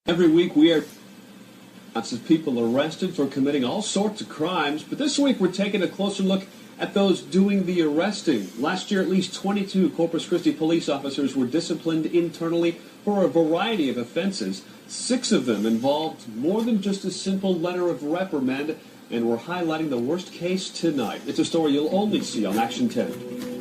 Every week we are lots of people arrested for committing all sorts of crimes, but this week we're taking a closer look at those doing the arresting. Last year, at least 22 Corpus Christi police officers were disciplined internally for a variety of offenses. 6 of them involved more than just a simple letter of reprimand, and we're highlighting the worst case tonight. It's a story you'll only see on Action 10.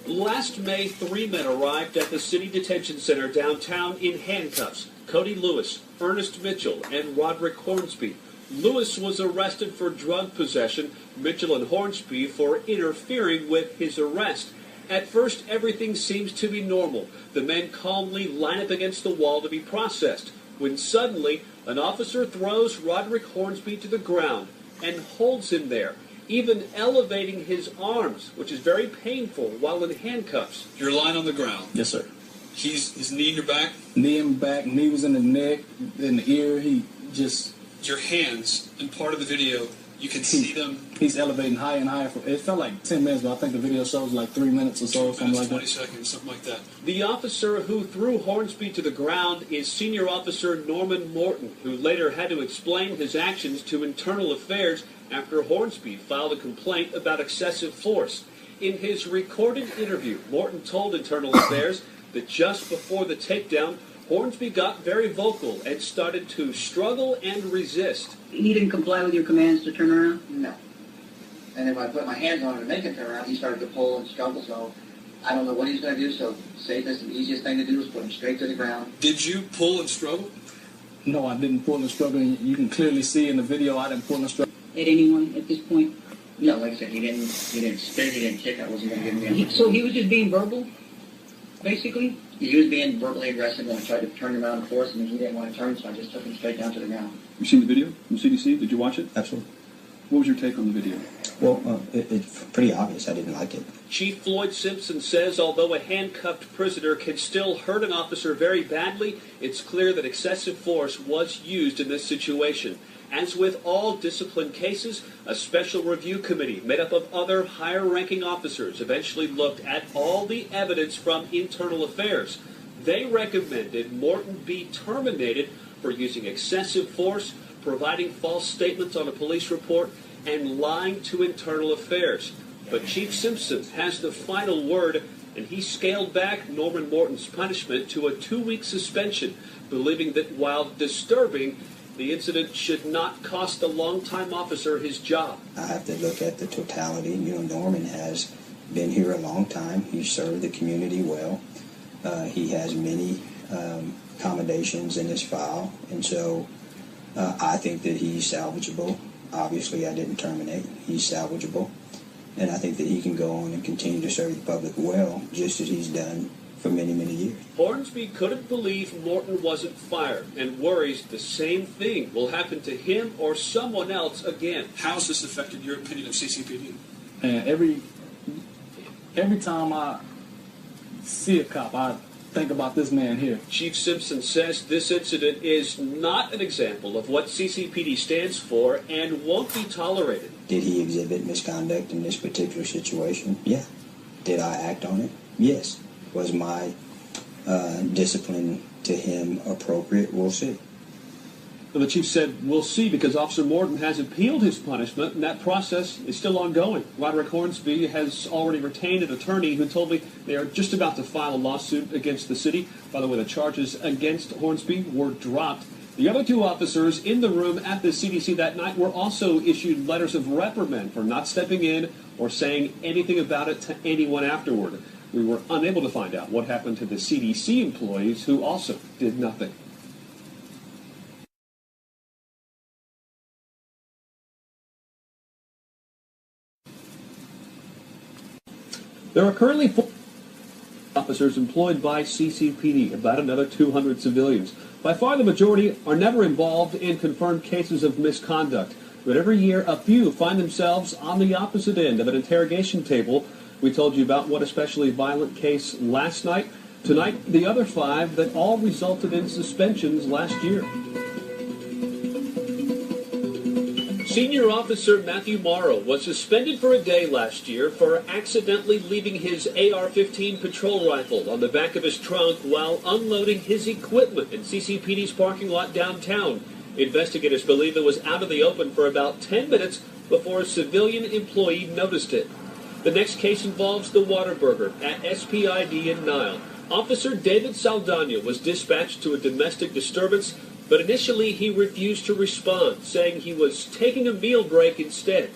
Last May, 3 men arrived at the City Detention Center downtown in handcuffs. Cody Lewis, Ernest Mitchell, and Roderick Hornsby. Lewis was arrested for drug possession, Mitchell and Hornsby for interfering with his arrest. At first, everything seems to be normal. The men calmly line up against the wall to be processed, when suddenly an officer throws Roderick Hornsby to the ground and holds him there, even elevating his arms, which is very painful while in handcuffs. You're lying on the ground. Yes, sir. His knee in your back? Knee in back, knee was in the neck, in the ear. He just... Your hands, in part of the video, you can see them. He's elevating higher and higher. It felt like 10 minutes, but I think the video shows like 3 minutes or so, something like 20 that. seconds, something like that. The officer who threw Hornsby to the ground is Senior Officer Norman Morton, who later had to explain his actions to Internal Affairs after Hornsby filed a complaint about excessive force. In his recorded interview, Morton told Internal Affairs that just before the takedown, Hornsby got very vocal and started to struggle and resist. He didn't comply with your commands to turn around? No. And if I put my hands on him to make him turn around, he started to pull and struggle, so I don't know what he's going to do, so safest and easiest thing to do is put him straight to the ground. Did you pull and struggle? No, I didn't pull and struggle. You can clearly see in the video I didn't pull and struggle. At anyone at this point? No, like I said, he didn't spit, he didn't kick, I wasn't going to give him the So he was just being verbal, basically? He was being verbally aggressive when I tried to turn him around and force him, and he didn't want to turn, so I just took him straight down to the ground. You seen the video from CDC? Did you watch it? Absolutely. What was your take on the video? Well, it's pretty obvious I didn't like it. Chief Floyd Simpson says although a handcuffed prisoner can still hurt an officer very badly, it's clear that excessive force was used in this situation. As with all discipline cases, a special review committee made up of other higher-ranking officers eventually looked at all the evidence from Internal Affairs. They recommended Morton be terminated for using excessive force, providing false statements on a police report, and lying to Internal Affairs. But Chief Simpson has the final word, and he scaled back Norman Morton's punishment to a 2-week suspension, believing that while disturbing, the incident should not cost a long-time officer his job. I have to look at the totality. Norman has been here a long time. He's served the community well. He has many accommodations in his file, and so I think that he's salvageable. Obviously, I didn't terminate. He's salvageable, and I think that he can go on and continue to serve the public well, just as he's done for many, many years. Hornsby couldn't believe Morton wasn't fired and worries the same thing will happen to him or someone else again. How has this affected your opinion of CCPD? And every time I see a cop, I think about this man here. Chief Simpson says this incident is not an example of what CCPD stands for and won't be tolerated. Did he exhibit misconduct in this particular situation? Yeah. Did I act on it? Yes. Was my discipline to him appropriate? We'll see. Well, the chief said, we'll see, because Officer Morton has appealed his punishment, and that process is still ongoing. Roderick Hornsby has already retained an attorney who told me they are just about to file a lawsuit against the city. By the way, the charges against Hornsby were dropped. The other 2 officers in the room at the CDC that night were also issued letters of reprimand for not stepping in or saying anything about it to anyone afterward. We were unable to find out what happened to the CDC employees who also did nothing. There are currently 4 officers employed by CCPD, about another 200 civilians. By far the majority are never involved in confirmed cases of misconduct, but every year a few find themselves on the opposite end of an interrogation table. We told you about one especially violent case last night. Tonight, the other 5 that all resulted in suspensions last year. Senior Officer Matthew Morrow was suspended for a day last year for accidentally leaving his AR-15 patrol rifle on the back of his trunk while unloading his equipment in CCPD's parking lot downtown. Investigators believe it was out of the open for about 10 minutes before a civilian employee noticed it. The next case involves the Whataburger at SPID in Nile. Officer David Saldana was dispatched to a domestic disturbance, but initially he refused to respond, saying he was taking a meal break instead.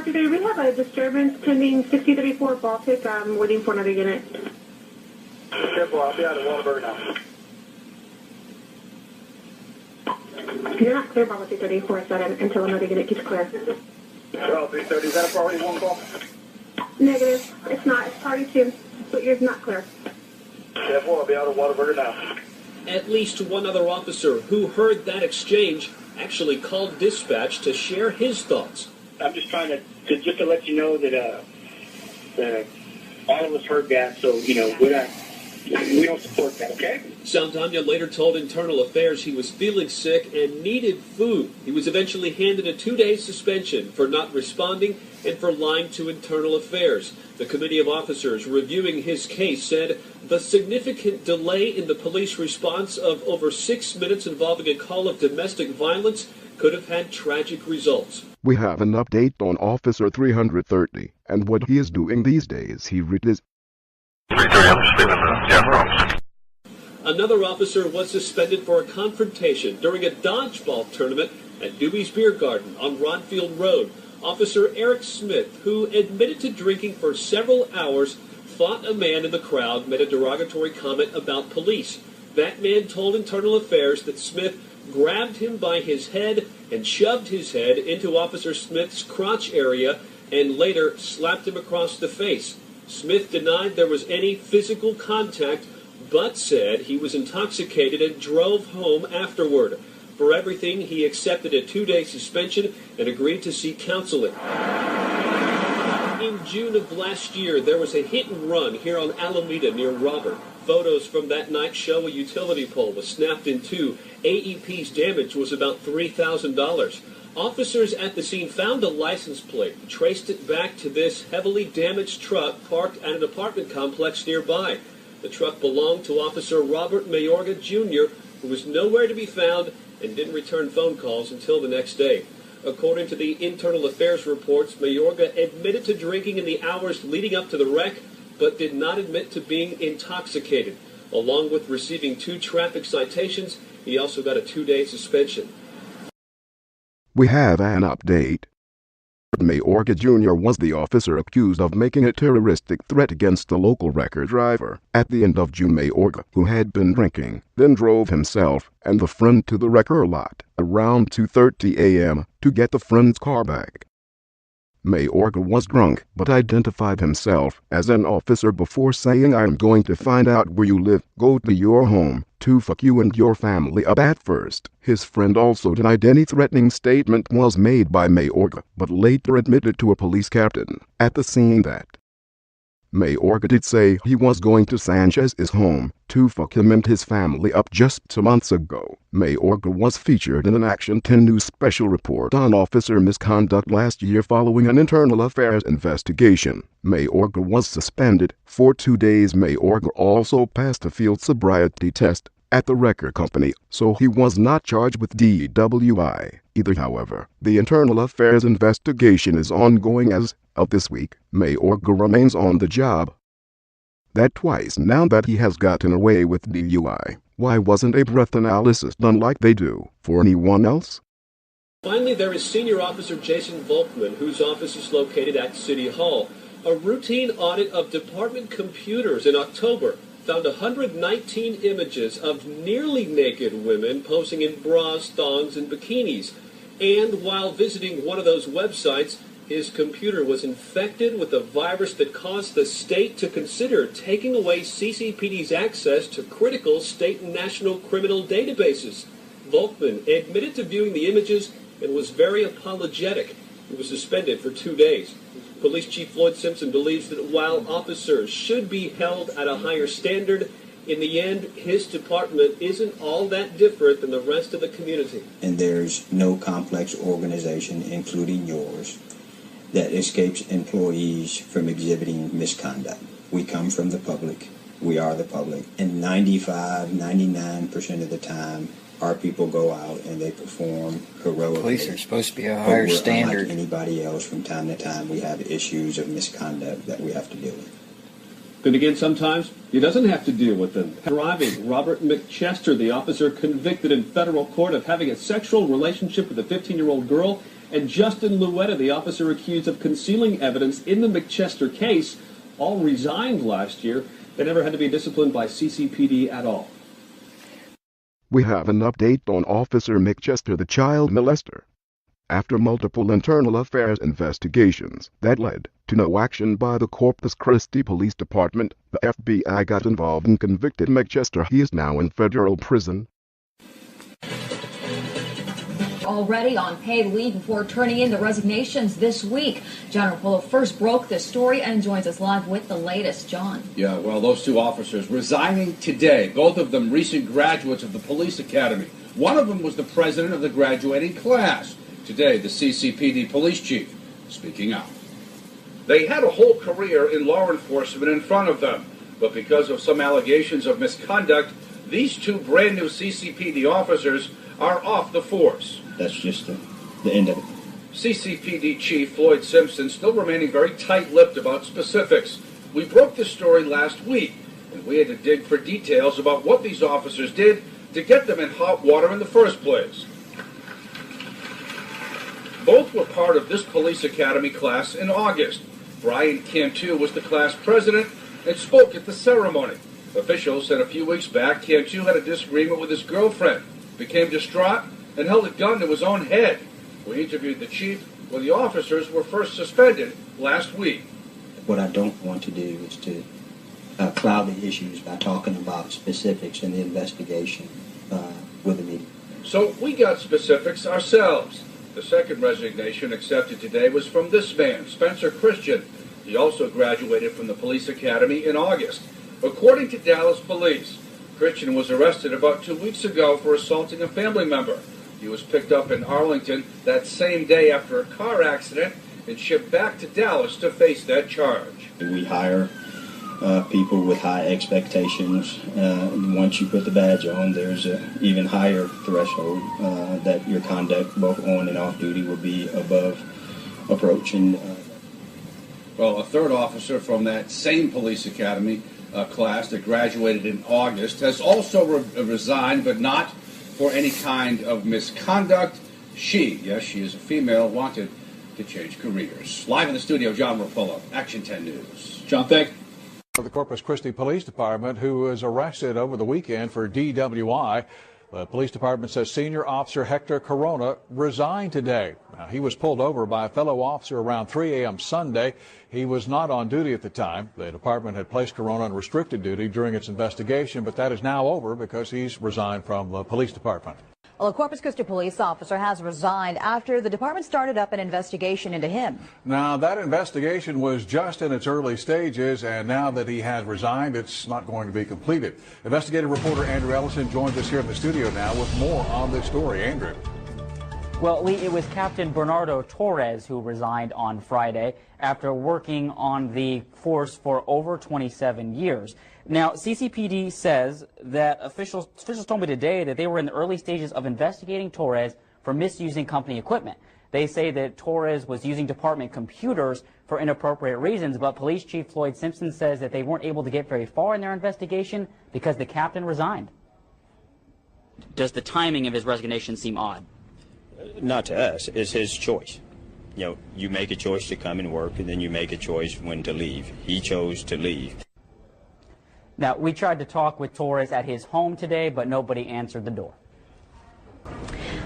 Today we have a disturbance pending 63-4 Baltic. I'm waiting for another unit. Careful, I'll be out of Whataburger now. You're not clear, Bravo 234, until another unit gets clear. Well, 330, is that a priority one call? Negative. It's not. It's party 2, but yours not clear. Careful, I'll be out of Whataburger now. At least one other officer who heard that exchange actually called dispatch to share his thoughts. I'm just trying to let you know that all of us heard that, so, we don't support that, okay? Saldana later told Internal Affairs he was feeling sick and needed food. He was eventually handed a 2-day suspension for not responding and for lying to Internal Affairs. The committee of officers reviewing his case said the significant delay in the police response of over 6 minutes involving a call of domestic violence could have had tragic results. We have an update on Officer 330 and what he is doing these days. He released. Another officer was suspended for a confrontation during a dodgeball tournament at Dewey's Beer Garden on Rodfield Road. Officer Eric Smith, who admitted to drinking for several hours, thought a man in the crowd made a derogatory comment about police. That man told Internal Affairs that Smith grabbed him by his head and shoved his head into Officer Smith's crotch area and later slapped him across the face. Smith denied there was any physical contact, but said he was intoxicated and drove home afterward. For everything, he accepted a 2-day suspension and agreed to seek counseling. In June of last year, there was a hit and run here on Alameda near Robert. Photos from that night show a utility pole was snapped in two. AEP's damage was about $3,000. Officers at the scene found a license plate and traced it back to this heavily damaged truck parked at an apartment complex nearby. The truck belonged to Officer Robert Mayorga, Jr., who was nowhere to be found and didn't return phone calls until the next day. According to the Internal Affairs reports, Mayorga admitted to drinking in the hours leading up to the wreck, but did not admit to being intoxicated. Along with receiving 2 traffic citations, he also got a 2-day suspension. We have an update. Mayorga Jr. was the officer accused of making a terroristic threat against a local wrecker driver. At the end of June, Mayorga, who had been drinking, then drove himself and the friend to the wrecker lot around 2:30 a.m. to get the friend's car back. Mayorga was drunk but identified himself as an officer before saying, "I'm going to find out where you live, go to your home, to fuck you and your family up." At first, his friend also denied any threatening statement was made by Mayorga, but later admitted to a police captain at the scene that Mayorga did say he was going to Sanchez's home to fuck him and his family up just 2 months ago. Mayorga was featured in an Action 10 News special report on officer misconduct last year following an internal affairs investigation. Mayorga was suspended for 2 days. Mayorga also passed a field sobriety test at the wrecker company, so he was not charged with DWI either. However, the internal affairs investigation is ongoing as of this week. Mayorga remains on the job. That twice now that he has gotten away with DUI. Why wasn't a breath analysis done like they do for anyone else? Finally, there is Senior Officer Jason Volkman, whose office is located at City Hall. A routine audit of department computers in October found 119 images of nearly naked women posing in bras, thongs, and bikinis. And while visiting one of those websites, his computer was infected with a virus that caused the state to consider taking away CCPD's access to critical state and national criminal databases. Volkman admitted to viewing the images and was very apologetic. He was suspended for 2 days. Police Chief Floyd Simpson believes that while officers should be held at a higher standard, In the end, his department isn't all that different than the rest of the community. And there's no complex organization, including yours, that escapes employees from exhibiting misconduct. We come from the public. We are the public. And 99% of the time, our people go out and they perform heroically. Police are supposed to be a higher standard. Unlike anybody else, from time to time, we have issues of misconduct that we have to deal with. Then again, sometimes he doesn't have to deal with them. Driving Robert McChester, the officer convicted in federal court of having a sexual relationship with a 15-year-old girl, and Justin Luetta, the officer accused of concealing evidence in the McChester case, all resigned last year. They never had to be disciplined by CCPD at all. We have an update on Officer McChester, the child molester. After multiple internal affairs investigations that led to no action by the Corpus Crhisti Police Department, the FBI got involved and convicted McChester. He is now in federal prison. Already on paid leave before turning in the resignations this week. John Rapolo first broke this story and joins us live with the latest. John. Yeah, well, those two officers resigning today, both of them recent graduates of the police academy. One of them was the president of the graduating class. Today, the CCPD police chief speaking out. They had a whole career in law enforcement in front of them, but because of some allegations of misconduct, these two brand new CCPD officers are off the force. That's just the end of it. CCPD Chief Floyd Simpson still remaining very tight-lipped about specifics. We broke this story last week, and we had to dig for details about what these officers did to get them in hot water in the first place. Both were part of this police academy class in August. Brian Cantu was the class president and spoke at the ceremony. Officials said a few weeks back Cantu had a disagreement with his girlfriend, became distraught, and held a gun to his own head. We interviewed the chief when the officers were first suspended last week. What I don't want to do is to cloud the issues by talking about specifics in the investigation with the media. So we got specifics ourselves. The second resignation accepted today was from this man, Spencer Christian. He also graduated from the police academy in August. According to Dallas police, Christian was arrested about 2 weeks ago for assaulting a family member. He was picked up in Arlington that same day after a car accident and shipped back to Dallas to face that charge. We hire people with high expectations. Once you put the badge on, there's an even higher threshold that your conduct, both on and off duty, will be above approach. And well, a third officer from that same police academy class that graduated in August has also resigned, but not for any kind of misconduct. She is a female, wanted to change careers. Live in the studio, John Rapolo, Action 10 News. John, thanks. The Corpus Christi Police Department, who was arrested over the weekend for DWI. The police department says senior officer Hector Corona resigned today. Now, he was pulled over by a fellow officer around 3 a.m. Sunday. He was not on duty at the time. The department had placed Corona on restricted duty during its investigation, but that is now over because he's resigned from the police department. Well, a Corpus Christi police officer has resigned after the department started up an investigation into him. Now, that investigation was just in its early stages, and now that he has resigned, it's not going to be completed. Investigative reporter Andrew Ellison joins us here in the studio now with more on this story. Andrew. Well, Lee, it was Captain Bernardo Torres who resigned on Friday after working on the force for over 27 years. Now, CCPD says that officials told me today that they were in the early stages of investigating Torres for misusing company equipment. They say that Torres was using department computers for inappropriate reasons, but Police Chief Floyd Simpson says that they weren't able to get very far in their investigation because the captain resigned. Does the timing of his resignation seem odd? Not to us. It's his choice. You know, you make a choice to come and work, and then you make a choice when to leave. He chose to leave. Now, we tried to talk with Torres at his home today, but nobody answered the door.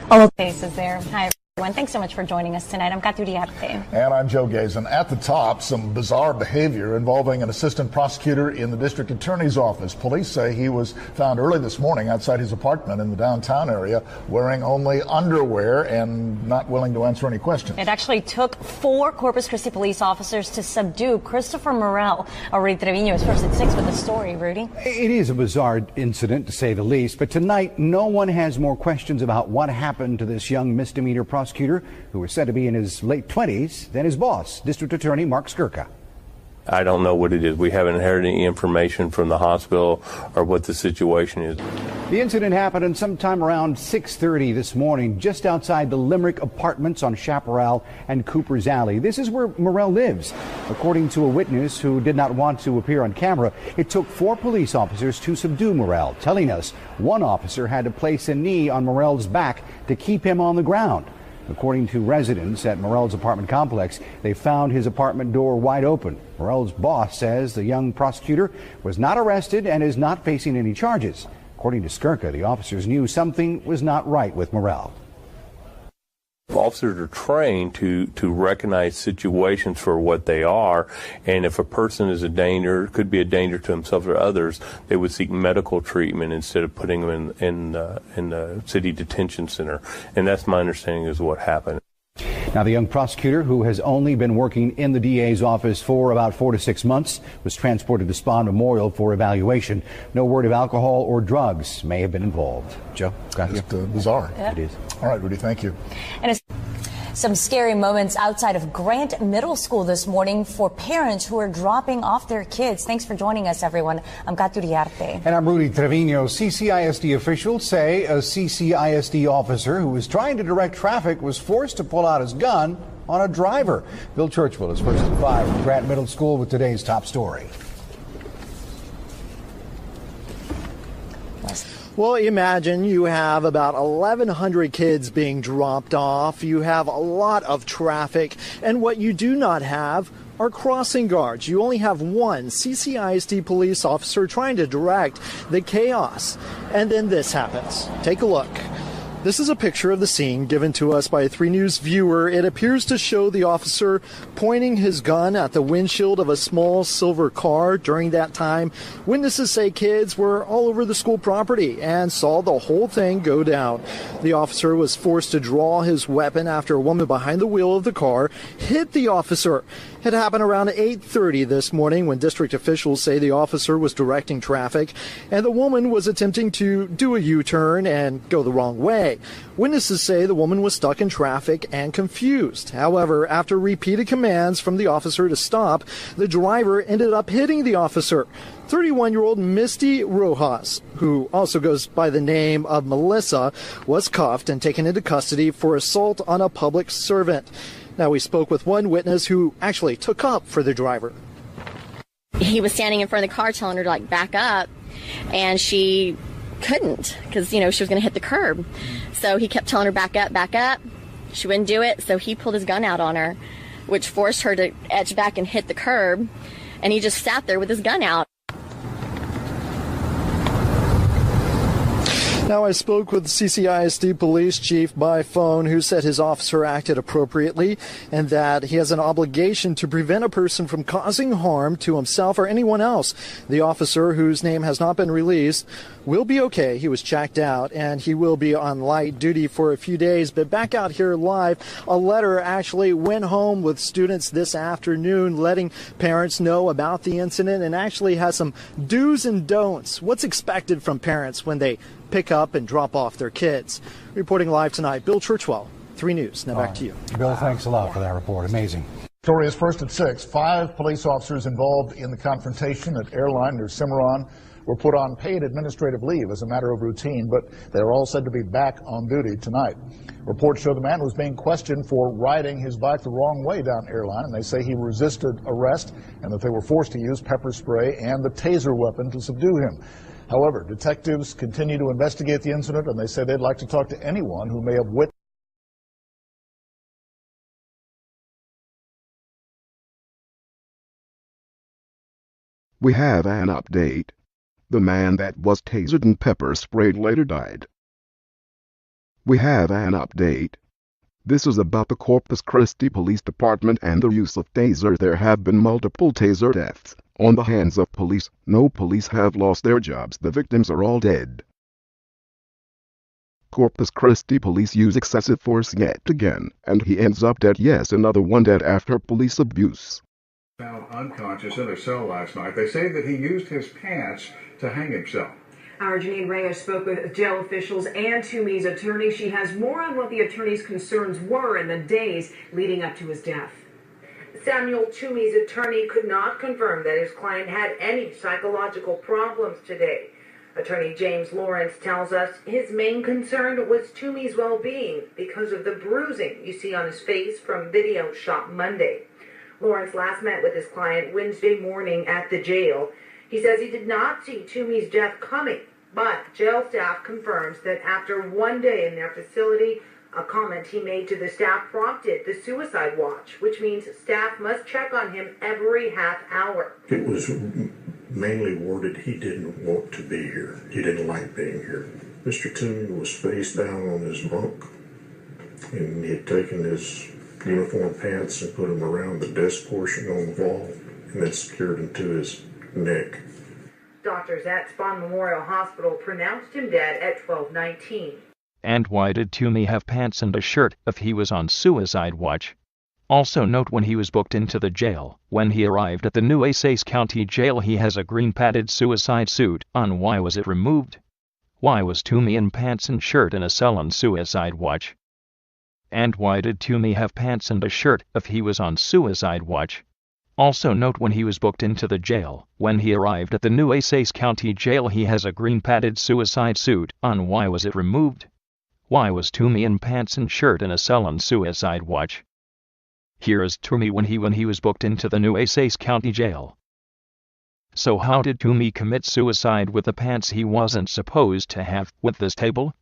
All the faces there. Hi. Thanks so much for joining us tonight. I'm Katu Diarte. And I'm Joe Gazen. At the top, some bizarre behavior involving an assistant prosecutor in the district attorney's office. Police say he was found early this morning outside his apartment in the downtown area wearing only underwear and not willing to answer any questions. It actually took 4 Corpus Crhisti police officers to subdue Christopher Morel. Rudy Trevino is first at 6 with the story. Rudy? It is a bizarre incident, to say the least, but tonight no one has more questions about what happened to this young misdemeanor prosecutor who was said to be in his late 20s than his boss, District Attorney Mark Skirka. I don't know what it is. We haven't heard any information from the hospital or what the situation is. The incident happened sometime around 6:30 this morning, just outside the Limerick Apartments on Chaparral and Cooper's Alley. This is where Morel lives. According to a witness who did not want to appear on camera, it took 4 police officers to subdue Morel, telling us one officer had to place a knee on Morel's back to keep him on the ground. According to residents at Morel's apartment complex, they found his apartment door wide open. Morel's boss says the young prosecutor was not arrested and is not facing any charges. According to Skirka, the officers knew something was not right with Morel. Officers are trained to recognize situations for what they are, and if a person is a danger, could be a danger to himself or others, they would seek medical treatment instead of putting them in the city detention center. And that's my understanding is what happened. Now, the young prosecutor, who has only been working in the DA's office for about 4 to 6 months, was transported to Spahn Memorial for evaluation. No word of alcohol or drugs may have been involved. Joe, got you? Just bizarre. Yeah. It is. All right, Rudy, thank you. And it's some scary moments outside of Grant Middle School this morning for parents who are dropping off their kids. Thanks for joining us, everyone. I'm Katu Diarte. And I'm Rudy Trevino. CCISD officials say a CCISD officer who was trying to direct traffic was forced to pull out his gun on a driver. Bill Churchwell is first at 5 from Grant Middle School with today's top story. Well, imagine you have about 1,100 kids being dropped off. You have a lot of traffic, and what you do not have are crossing guards. You only have one CCISD police officer trying to direct the chaos. And then this happens. Take a look. This is a picture of the scene given to us by a 3 News viewer. It appears to show the officer pointing his gun at the windshield of a small silver car. During that time, witnesses say kids were all over the school property and saw the whole thing go down. The officer was forced to draw his weapon after a woman behind the wheel of the car hit the officer. It happened around 8:30 this morning when district officials say the officer was directing traffic and the woman was attempting to do a U-turn and go the wrong way. Witnesses say the woman was stuck in traffic and confused. However, after repeated commands from the officer to stop, the driver ended up hitting the officer. 31-year-old Misty Rojas, who also goes by the name of Melissa, was cuffed and taken into custody for assault on a public servant. Now, we spoke with one witness who actually took up for the driver. He was standing in front of the car telling her to back up, and she couldn't because, she was going to hit the curb. So he kept telling her back up, back up. She wouldn't do it, so he pulled his gun out on her, which forced her to edge back and hit the curb, and he just sat there with his gun out. Now, I spoke with CCISD police chief by phone who said his officer acted appropriately and that he has an obligation to prevent a person from causing harm to himself or anyone else. The officer, whose name has not been released, will be okay. He was checked out and he will be on light duty for a few days. But back out here live, a letter actually went home with students this afternoon letting parents know about the incident and actually has some do's and don'ts. What's expected from parents when they pick up and drop off their kids. Reporting live tonight, Bill Churchwell, 3 News. Now back to you. Bill, thanks a lot for that report. Amazing. Story is first at 6. 5 police officers involved in the confrontation at airline near Cimarron were put on paid administrative leave as a matter of routine, but they are all said to be back on duty tonight. Reports show the man was being questioned for riding his bike the wrong way down airline, and they say he resisted arrest and that they were forced to use pepper spray and the taser weapon to subdue him. However, detectives continue to investigate the incident, and they say they'd like to talk to anyone who may have witnessed. We have an update. The man that was tasered and pepper sprayed later died. We have an update. This is about the Corpus Christi Police Department and the use of taser. There have been multiple taser deaths on the hands of police. No police have lost their jobs. The victims are all dead. Corpus Christi police use excessive force yet again, and he ends up dead. Yes, another one dead after police abuse. Found unconscious in a cell last night. They say that he used his pants to hang himself. Our Janine Reyes spoke with jail officials and Toomey's attorney. She has more on what the attorney's concerns were in the days leading up to his death. Samuel Toomey's attorney could not confirm that his client had any psychological problems today. Attorney James Lawrence tells us his main concern was Toomey's well-being because of the bruising you see on his face from video shot Monday. Lawrence last met with his client Wednesday morning at the jail. He says he did not see Toomey's death coming, but jail staff confirms that after one day in their facility, a comment he made to the staff prompted the suicide watch, which means staff must check on him every half hour. It was mainly worded he didn't want to be here. He didn't like being here. Mr. Toomey was face down on his bunk, and he had taken his uniform pants and put them around the desk portion on the wall, and then secured them to his neck. Doctors at Spahn Memorial Hospital pronounced him dead at 12:19. And why did Toomey have pants and a shirt if he was on suicide watch? Also note when he was booked into the jail, when he arrived at the Nueces County Jail he has a green padded suicide suit on. Why was it removed? Why was Toomey in pants and shirt in a cell on suicide watch? And why did Toomey have pants and a shirt if he was on suicide watch? Also note when he was booked into the jail, when he arrived at the Nueces County Jail he has a green padded suicide suit on. Why was it removed? Why was Toomey in pants and shirt in a cell on suicide watch? Here is Toomey when he was booked into the Nueces County Jail. So how did Toomey commit suicide with the pants he wasn't supposed to have with this table?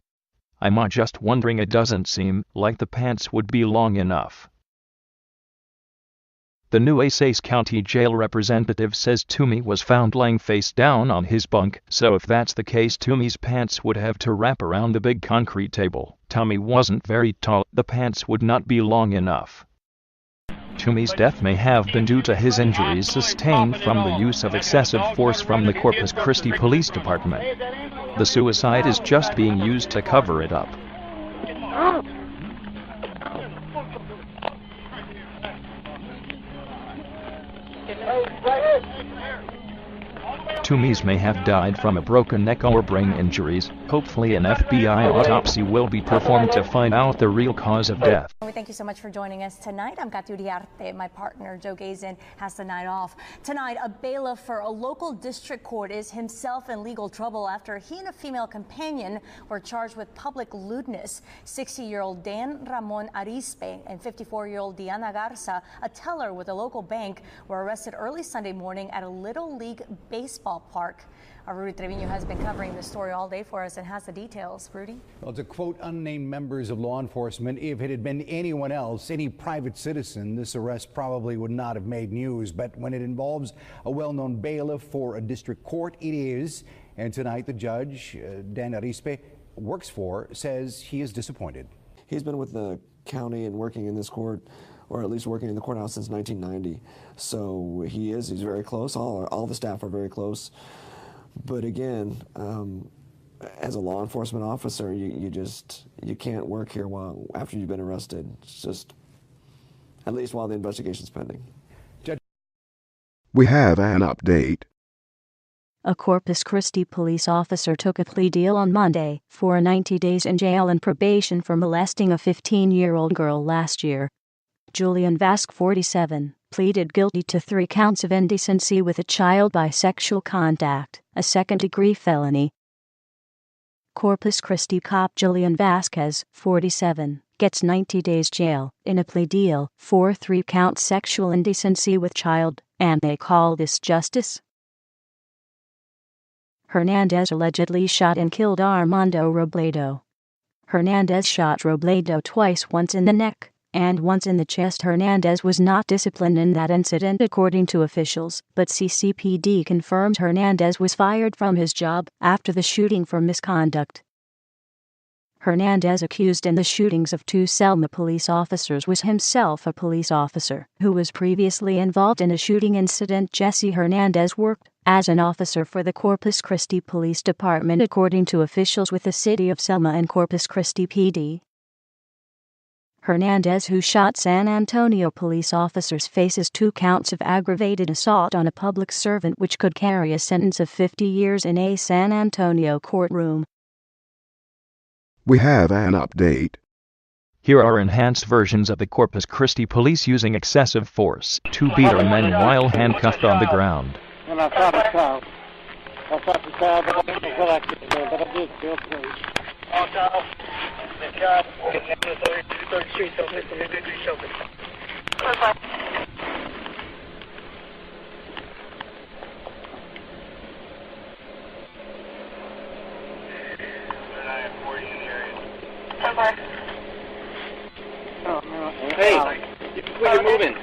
I'm just wondering, it doesn't seem like the pants would be long enough. The Nueces County Jail representative says Toomey was found lying face down on his bunk, so if that's the case Toomey's pants would have to wrap around the big concrete table. Toomey wasn't very tall, the pants would not be long enough. Toomey's death may have been due to his injuries sustained from the use of excessive force from the Corpus Christi Police Department. The suicide is just being used to cover it up. Toomey's may have died from a broken neck or brain injuries. Hopefully an FBI autopsy will be performed to find out the real cause of death. Thank you so much for joining us tonight. I'm Kat Uriarte. My partner, Joe Gazin, has the night off. Tonight, a bailiff for a local district court is himself in legal trouble after he and a female companion were charged with public lewdness. 60-year-old Dan Ramon Arispe and 54-year-old Diana Garza, a teller with a local bank, were arrested early Sunday morning at a Little League baseball park. Our Rudy Trevino has been covering the story all day for us and has the details. Rudy? Well, to quote unnamed members of law enforcement, if it had been anyone else, any private citizen, this arrest probably would not have made news. But when it involves a well-known bailiff for a district court, it is. And tonight, the judge, Dan Arispe, works for, says he is disappointed. He's been with the county and working in this court, or at least working in the courthouse since 1990. So he's very close. All the staff are very close. But again, as a law enforcement officer, you can't work here after you've been arrested. It's just, at least while the investigation's pending. We have an update. A Corpus Christi police officer took a plea deal on Monday for 90 days in jail and probation for molesting a 15-year-old girl last year. Julian Vasque, 47, pleaded guilty to 3 counts of indecency with a child by sexual contact, a second-degree felony. Corpus Christi cop Julian Vasquez, 47, gets 90 days jail in a plea deal for 3-count sexual indecency with child, and they call this justice. Hernandez allegedly shot and killed Armando Robledo. Hernandez shot Robledo twice, once in the neck and once in the chest. Hernandez was not disciplined in that incident according to officials, but CCPD confirmed Hernandez was fired from his job after the shooting for misconduct. Hernandez, accused in the shootings of 2 Selma police officers, was himself a police officer who was previously involved in a shooting incident. Jesse Hernandez worked as an officer for the Corpus Crhisti Police Department, according to officials with the city of Selma and Corpus Christi PD. Hernandez, who shot San Antonio police officers, faces 2 counts of aggravated assault on a public servant, which could carry a sentence of 50 years in a San Antonio courtroom. We have an update. Here are enhanced versions of the Corpus Christi police using excessive force to beat our men while handcuffed on the ground. Hey, where you moving?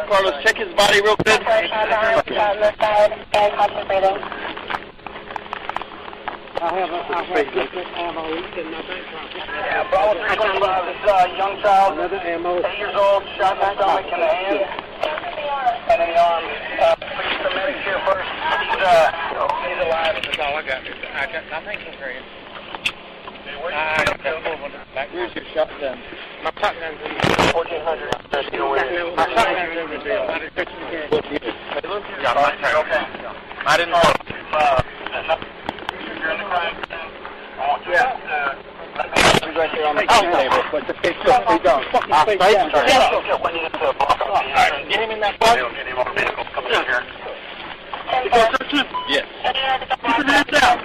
Carlos, check his body real quick. Yeah, Bravo 325 is young child, 8 years old, shot in the stomach and the hand, and in the arm. Please, the medics here first. He's alive. That's all I got. I think he's ready. Where's your shotgun? My shotgun's in 1400. My shotgun's in the deal. Okay. I didn't know. You're in the crime scene. I want you to he's right there on the table. But the face up, he don't. Alright, get him in that box. Get him on the vehicle. Come in here. Yes. Keep your hands down.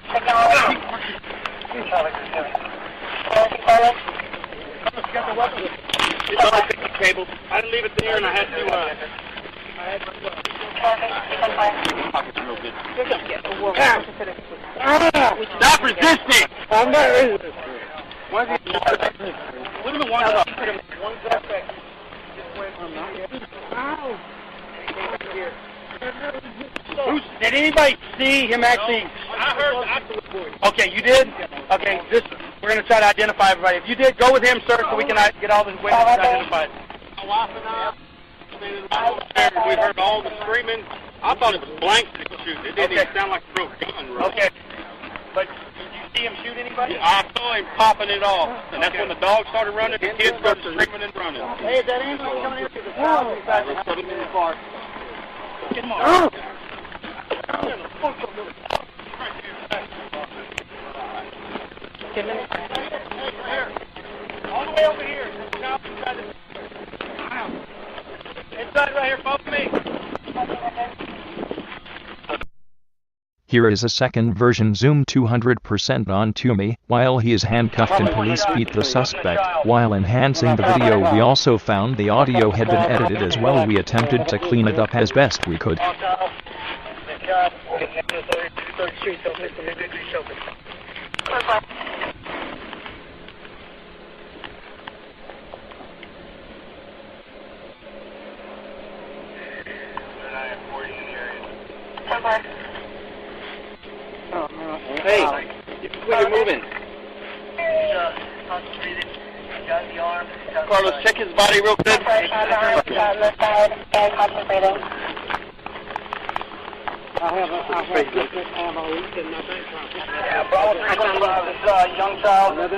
It's on the picnic table. I didn't leave it there, and I had to. Pocket's real good. Stop resisting! I'm not resisting. Look at the one up. Did anybody see him actually? I heard. Okay, you did? Okay, we're going to try to identify everybody. If you did, go with him, sir, so we can get all the witnesses identified. My wife and I, we heard all the screaming. I thought it was blanks that he was shooting. It didn't even sound like a real gun, right? Okay. But did you see him shoot anybody? I saw him popping it off. And that's when the dog started running, the kids started screaming and running. Hey, is that ambulance coming in through the south? Put him in the car. Get him off. All the way over here. Inside right here, follow me. Here is a second version zoomed 200% on Toomey while he is handcuffed and police beat the suspect. While enhancing the video, we also found the audio had been edited as well. We attempted to clean it up as best we could. Hey, where you moving? Carlos, check his body real quick. Yeah, Bravo 325 is young child, 8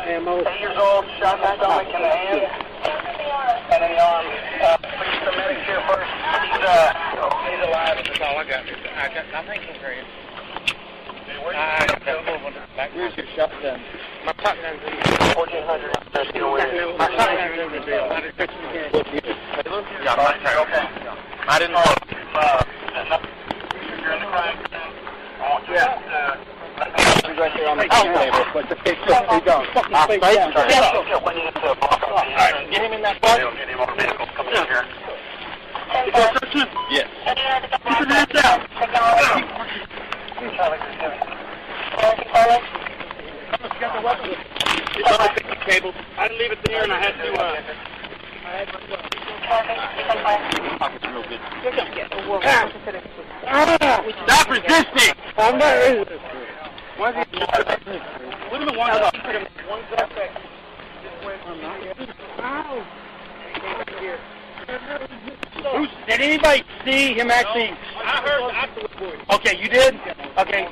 years old, shot in the stomach and the hand, and in the arm. Please, the medics here first. He's alive. That's all I got. I think he's ready. Where's your shotgun? My shotgun's in 1400. My shotgun's in the deal. Okay. I didn't know. You're in the crime scene. I want you to he's right there on the table. But the face up, he don't. Alright, get him in that box. Get him on the vehicle. Come in here. Yes. Keep your hands down. It's on the picnic table. I didn't leave it there, and I had to. Pocket's real good. Stop resisting! I'm not resisting. Why is he? Put him in one up. One suspect. Did anybody see him actually? I heard afterwards. Okay, you did? Okay,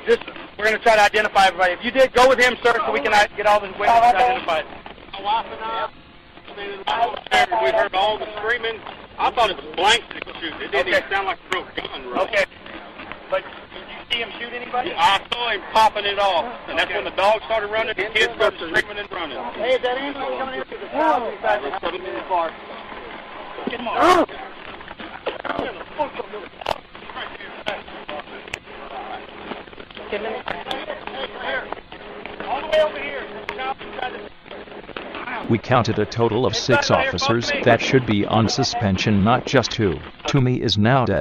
we're going to try to identify everybody. If you did, go with him, sir, so we can get all the witnesses identified. My wife and I standing right there, we heard all the screaming. I thought it was blanks that shooting. It didn't even sound like a real gun. Really. Okay. But did you see him shoot anybody? I saw him popping it off, and that's when the dog started running, the kids started screaming and running. Hey, is that anybody coming here to the south side of the park? Get him off. All the way over here. We counted a total of 6 officers that should be on suspension, not just 2. Toomey is now dead.